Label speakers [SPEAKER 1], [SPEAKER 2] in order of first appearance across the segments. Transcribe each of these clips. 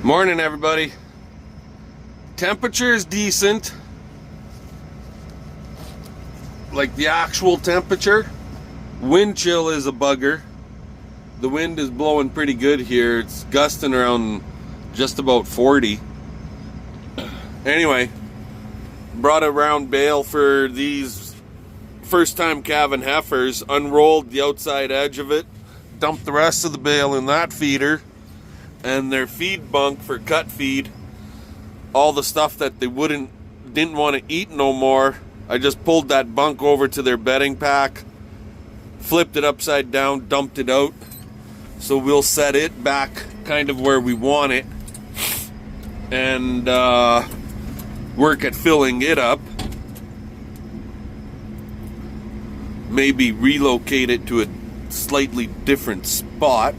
[SPEAKER 1] Morning, everybody. Temperature is decent, like the actual temperature. Wind chill is a bugger. The wind is blowing pretty good here. It's gusting around just about 40. Anyway, brought a round bale for these first time calving heifers, unrolled the outside edge of it, dumped the rest of the bale in that feeder, and their feed bunk for cut feed, all the stuff that they didn't want to eat no more. I just pulled that bunk over to their bedding pack, flipped it upside down, dumped it out. So we'll set it back kind of where we want it and work at filling it up. Maybe relocate it to a slightly different spot.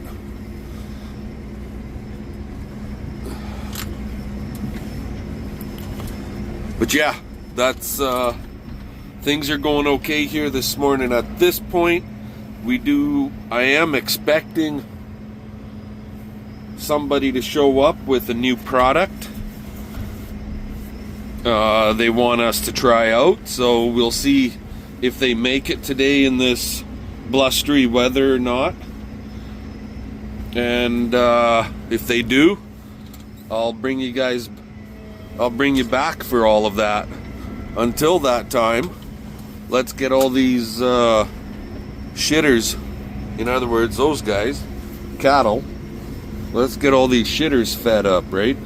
[SPEAKER 1] But yeah, that's things are going okay here this morning. At this point, I am expecting somebody to show up with a new product. They want us to try out, so we'll see if they make it today in this blustery weather or not. And if they do, I'll bring you back for all of that. Until that time, let's get all these shitters, in other words, those guys, cattle, let's get all these shitters fed up, right?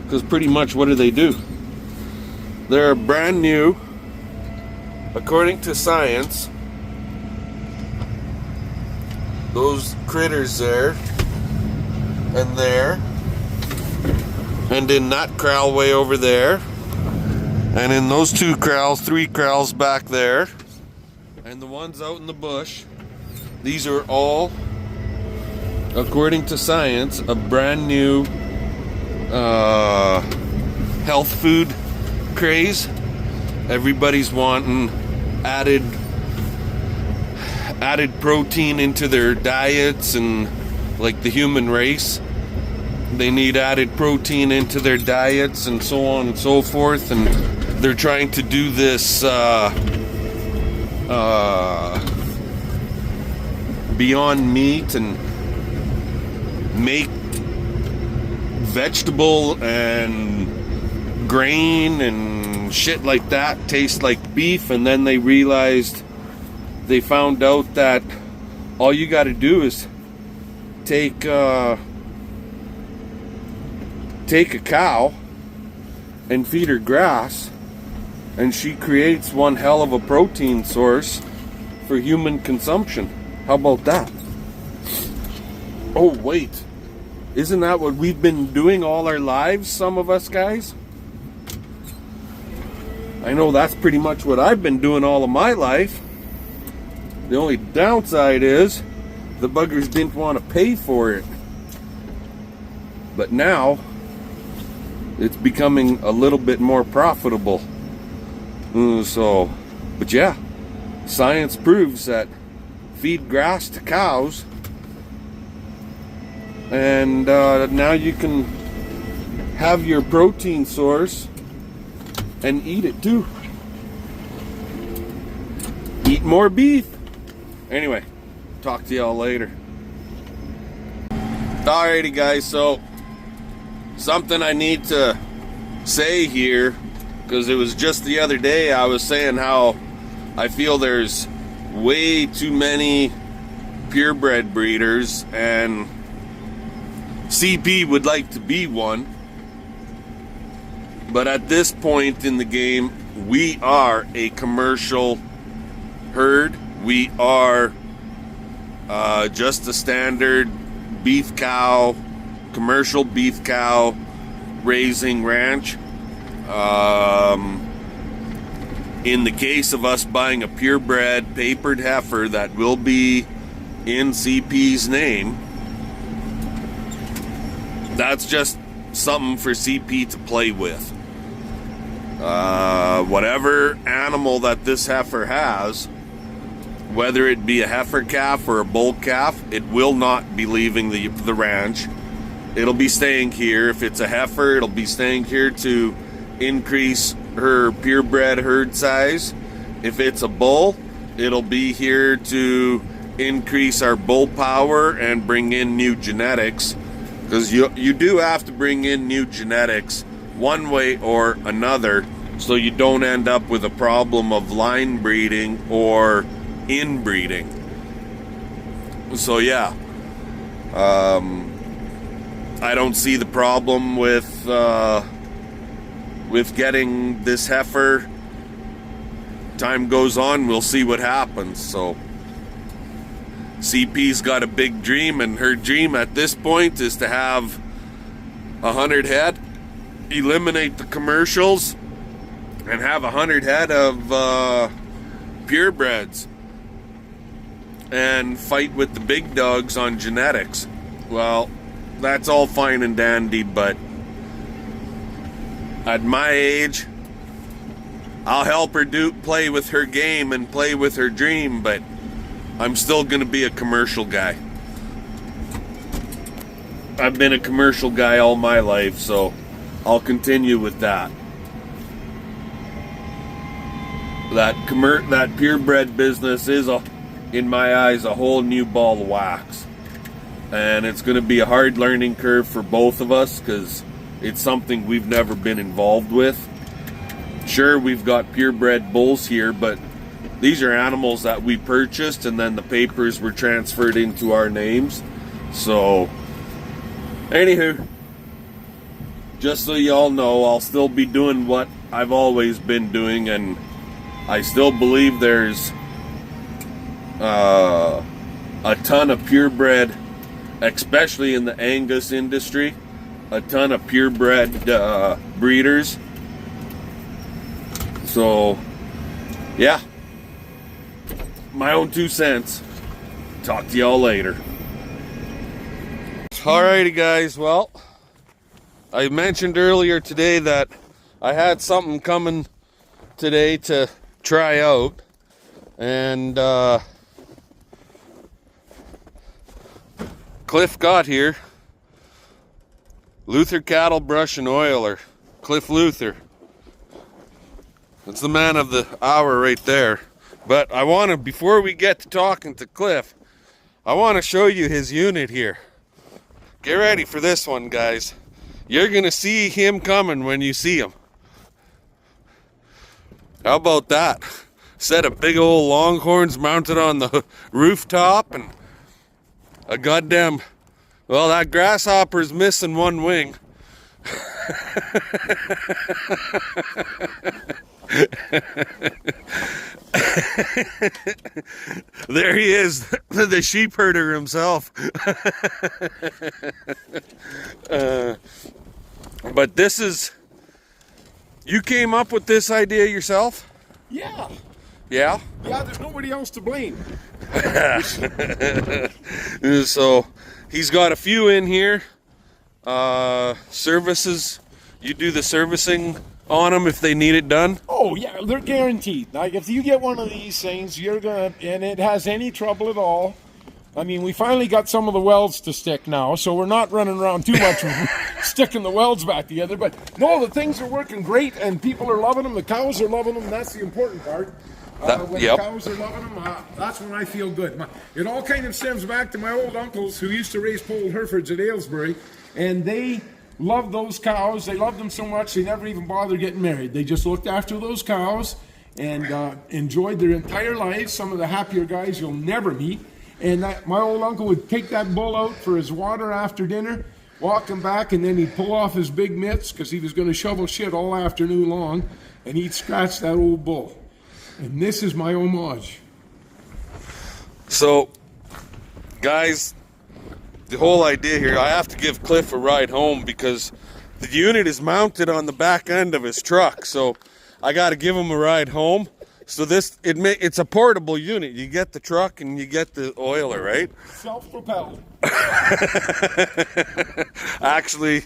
[SPEAKER 1] Because pretty much what do? They're brand new, according to science. Those critters there, and in that corral way over there, and in those three corrals back there, and the ones out in the bush, these are all, according to science, a brand new health food craze. Everybody's wanting added protein into their diets, and like the human race, they need added protein into their diets and so on and so forth. And they're trying to do this Beyond Meat and make vegetable and grain and shit like that taste like beef. And then they found out that all you got to do is take a cow and feed her grass, and she creates one hell of a protein source for human consumption. How about that? Oh wait, isn't that what we've been doing all our lives, some of us guys? I know that's pretty much what I've been doing all of my life. The only downside is the buggers didn't want to pay for it. But now it's becoming a little bit more profitable. But yeah, science proves that feed grass to cows, and now you can have your protein source and eat it too. Eat more beef. Anyway, talk to y'all later. Alrighty guys, so something I need to say here, because it was just the other day I was saying how I feel there's way too many purebred breeders, and CP would like to be one. But at this point in the game, we are a commercial herd. We are just a standard beef cow, commercial beef cow raising ranch. In the case of us buying a purebred papered heifer that will be in CP's name, that's just something for CP to play with. Whatever animal that this heifer has, whether it be a heifer calf or a bull calf, it will not be leaving the ranch. it'll be staying here. If it's a heifer, it'll be staying here to increase her purebred herd size. If it's a bull, it'll be here to increase our bull power and bring in new genetics, because you do have to bring in new genetics one way or another, so you don't end up with a problem of line breeding or inbreeding. So yeah, I don't see the problem with getting this heifer. Time goes on, we'll see what happens. So CP's got a big dream, and her dream at this point is to have 100 head, eliminate the commercials, and have 100 head of purebreds and fight with the big dogs on genetics. Well, that's all fine and dandy, but at my age, I'll help her play with her game and play with her dream, but I'm still going to be a commercial guy. I've been a commercial guy all my life, so I'll continue with that. That purebred business is, in my eyes, a whole new ball of wax. And it's going to be a hard learning curve for both of us, because it's something we've never been involved with. Sure, we've got purebred bulls here, but these are animals that we purchased, and then the papers were transferred into our names. So, anywho, just so y'all know, I'll still be doing what I've always been doing, and I still believe there's a ton of purebred, especially in the Angus industry, a ton of purebred breeders. So, yeah, my own 2 cents. Talk to y'all later. Alrighty, guys. Well, I mentioned earlier today that I had something coming today to try out, and Cliff got here. Luther Cattle Brush and Oiler, Cliff Luther. That's the man of the hour right there. But I want to, before we get to talking to Cliff, I want to show you his unit here. Get ready for this one, guys. You're going to see him coming when you see him. How about that? Set of big old longhorns mounted on the rooftop, and a goddamn, well, that grasshopper's missing one wing. There he is, the sheep herder himself. But this is, you came up with this idea yourself?
[SPEAKER 2] Yeah.
[SPEAKER 1] Yeah?
[SPEAKER 2] Yeah, there's nobody else to blame.
[SPEAKER 1] So he's got a few in here. Services, you do the servicing on them if they need it done?
[SPEAKER 2] Oh, yeah, they're guaranteed. Like, if you get one of these things, you're going to, and it has any trouble at all. I mean, we finally got some of the welds to stick now, so we're not running around too much sticking the welds back together. But no, the things are working great, and people are loving them. The cows are loving them. That's the important part. When the cows are loving them, that's when I feel good. It all kind of stems back to my old uncles who used to raise polled Herefords at Aylesbury, and they loved those cows. They loved them so much they never even bothered getting married. They just looked after those cows and enjoyed their entire lives. Some of the happier guys you'll never meet. And my old uncle would take that bull out for his water after dinner, walk him back, and then he'd pull off his big mitts because he was going to shovel shit all afternoon long, and he'd scratch that old bull. And this is my homage.
[SPEAKER 1] So, guys, the whole idea here, I have to give Cliff a ride home because the unit is mounted on the back end of his truck, so I got to give him a ride home. So it's a portable unit. You get the truck and you get the oiler, right?
[SPEAKER 2] Self-propelled.
[SPEAKER 1] Actually,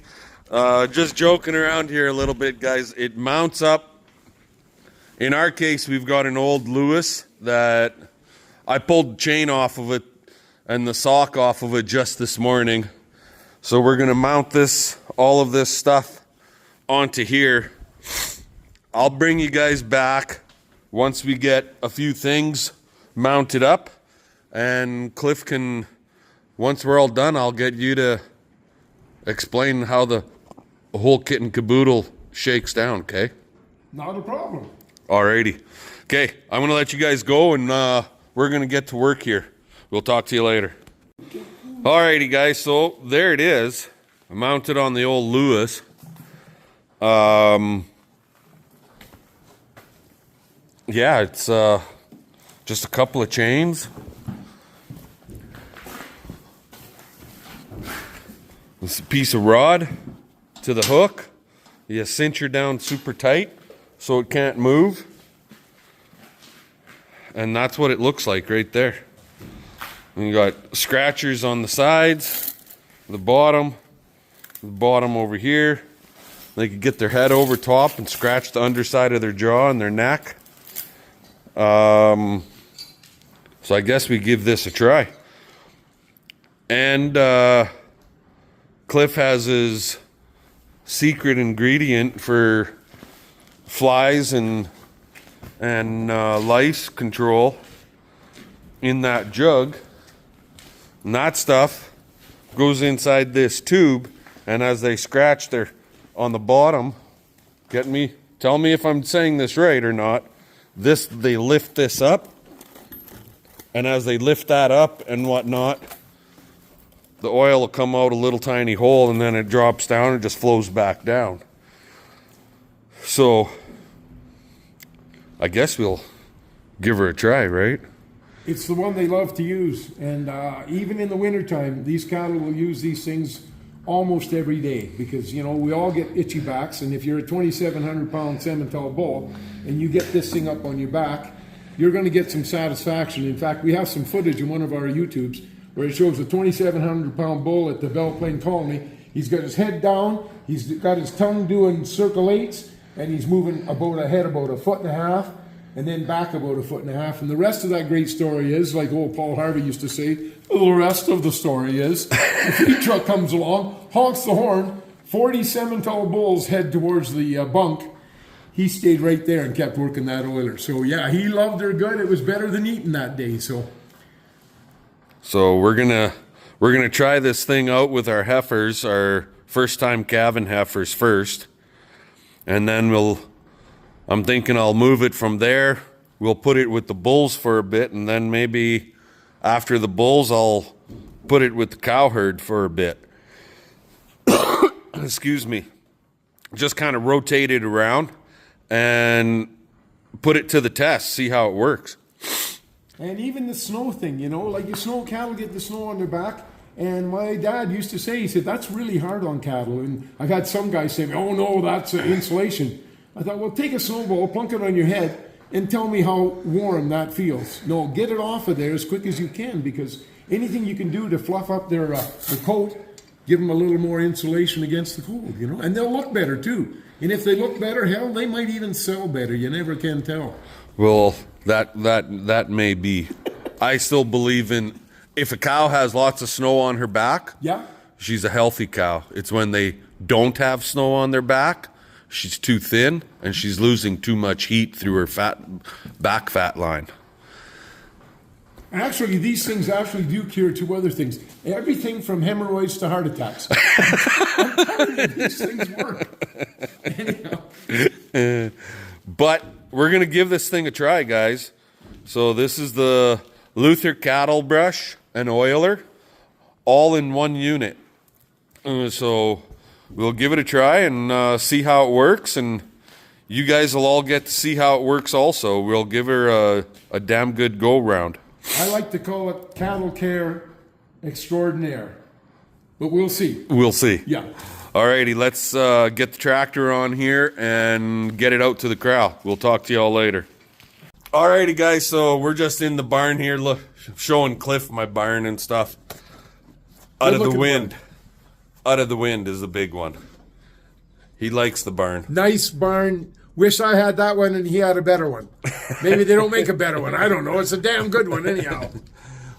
[SPEAKER 1] just joking around here a little bit, guys. It mounts up. In our case, we've got an old Lewis that I pulled the chain off of it and the sock off of it just this morning. So we're gonna mount all of this stuff onto here. I'll bring you guys back once we get a few things mounted up, and Cliff can, once we're all done, I'll get you to explain how the whole kit and caboodle shakes down, okay?
[SPEAKER 2] Not a problem.
[SPEAKER 1] Alrighty. Okay, I'm gonna let you guys go, and we're gonna get to work here. We'll talk to you later. Alrighty, guys, so there it is. Mounted on the old Lewis. Yeah, it's just a couple of chains. This piece of rod to the hook. You cinch her down super tight so it can't move. And that's what it looks like right there. And you got scratchers on the sides, the bottom over here. They could get their head over top and scratch the underside of their jaw and their neck. So I guess we give this a try. And Cliff has his secret ingredient for flies and lice control in that jug. And that stuff goes inside this tube, and as they scratch their on the bottom, tell me if I'm saying this right or not. They lift this up, and as they lift that up and whatnot, the oil will come out a little tiny hole, and then it drops down and just flows back down. So I guess we'll give her a try, right?
[SPEAKER 2] It's the one they love to use, and even in the wintertime, these cattle will use these things almost every day, because we all get itchy backs, and if you're a 2,700 pound Simmental bull and you get this thing up on your back, you're going to get some satisfaction. In fact, we have some footage in one of our YouTubes where it shows a 2,700 pound bull at the Belle Plaine Colony. He's got his head down, he's got his tongue doing circle eights, and he's moving about a 1.5 feet, and then back about 1.5 feet. And the rest of that great story is, like old Paul Harvey used to say, the rest of the story is, the feed truck comes along, honks the horn, 40 Simmental bulls head towards the bunk. He stayed right there and kept working that oiler. So yeah, he loved her good. It was better than eating that day. So
[SPEAKER 1] we're gonna try this thing out with our heifers, our first time calving heifers first, and then I'm thinking I'll move it from there. We'll put it with the bulls for a bit, and then maybe after the bulls, I'll put it with the cow herd for a bit. Excuse me. Just kind of rotate it around and put it to the test, see how it works.
[SPEAKER 2] And even the snow thing, like your snow cattle get the snow on their back. And my dad used to say, he said, that's really hard on cattle. And I've had some guys say, oh no, that's insulation. I thought, well, take a snowball, plunk it on your head, and tell me how warm that feels. No, get it off of there as quick as you can, because anything you can do to fluff up their coat, give them a little more insulation against the cold, and they'll look better too. And if they look better, hell, they might even sell better. You never can tell.
[SPEAKER 1] Well, that may be. I still believe in, if a cow has lots of snow on her back,
[SPEAKER 2] yeah,
[SPEAKER 1] she's a healthy cow. It's when they don't have snow on their back, she's too thin and she's losing too much heat through her back fat line.
[SPEAKER 2] Actually, these things actually do cure two other things. Everything from hemorrhoids to heart attacks. I'm telling you, these things work. Anyhow.
[SPEAKER 1] But we're going to give this thing a try, guys. So this is the Luther cattle brush and oiler, all in one unit. So we'll give it a try and see how it works, and you guys will all get to see how it works also. We'll give her a damn good go-round.
[SPEAKER 2] I like to call it cattle care extraordinaire, but we'll see.
[SPEAKER 1] We'll see.
[SPEAKER 2] Yeah.
[SPEAKER 1] Alrighty, let's get the tractor on here and get it out to the corral. We'll talk to y'all later. Alrighty, guys, so we're just in the barn here, look, showing Cliff my barn and stuff. Out of the wind. Out of the wind is the big one. He likes the barn.
[SPEAKER 2] Nice barn. Wish I had that one and he had a better one. Maybe they don't make a better one. I don't know. It's a damn good one anyhow.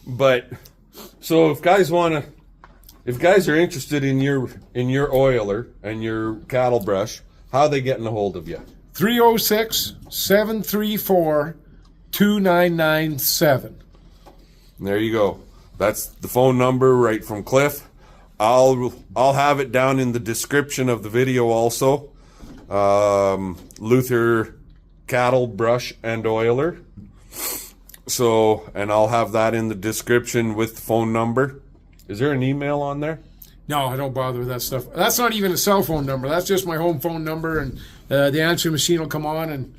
[SPEAKER 1] But, so if guys want to if guys are interested in your oiler and your cattle brush, how are they getting a hold of you?
[SPEAKER 2] 306-734-2997.
[SPEAKER 1] There you go. That's the phone number right from Cliff. I'll have it down in the description of the video also. Luther cattle brush and oiler. So, and I'll have that in the description with the phone number. Is there an email on there?
[SPEAKER 2] No, I don't bother with that stuff. That's not even a cell phone number. That's just my home phone number, and the answering machine will come on and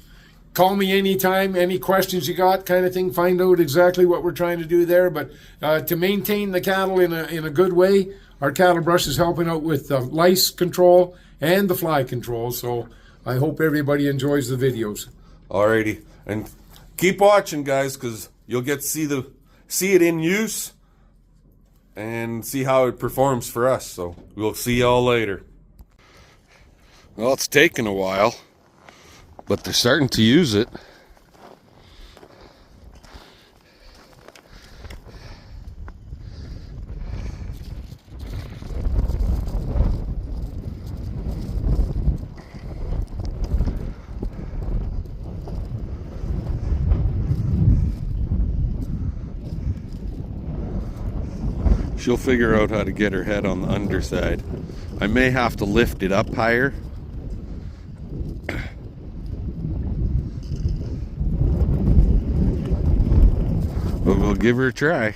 [SPEAKER 2] call me anytime, any questions you got, kind of thing. Find out exactly what we're trying to do there. But to maintain the cattle in a good way, our cattle brush is helping out with the lice control and the fly control. So I hope everybody enjoys the videos.
[SPEAKER 1] Alrighty, and keep watching, guys, because you'll get to see it in use and see how it performs for us. So we'll see y'all later. Well, it's taken a while, but they're starting to use it. She'll figure out how to get her head on the underside. I may have to lift it up higher. But we'll give her a try.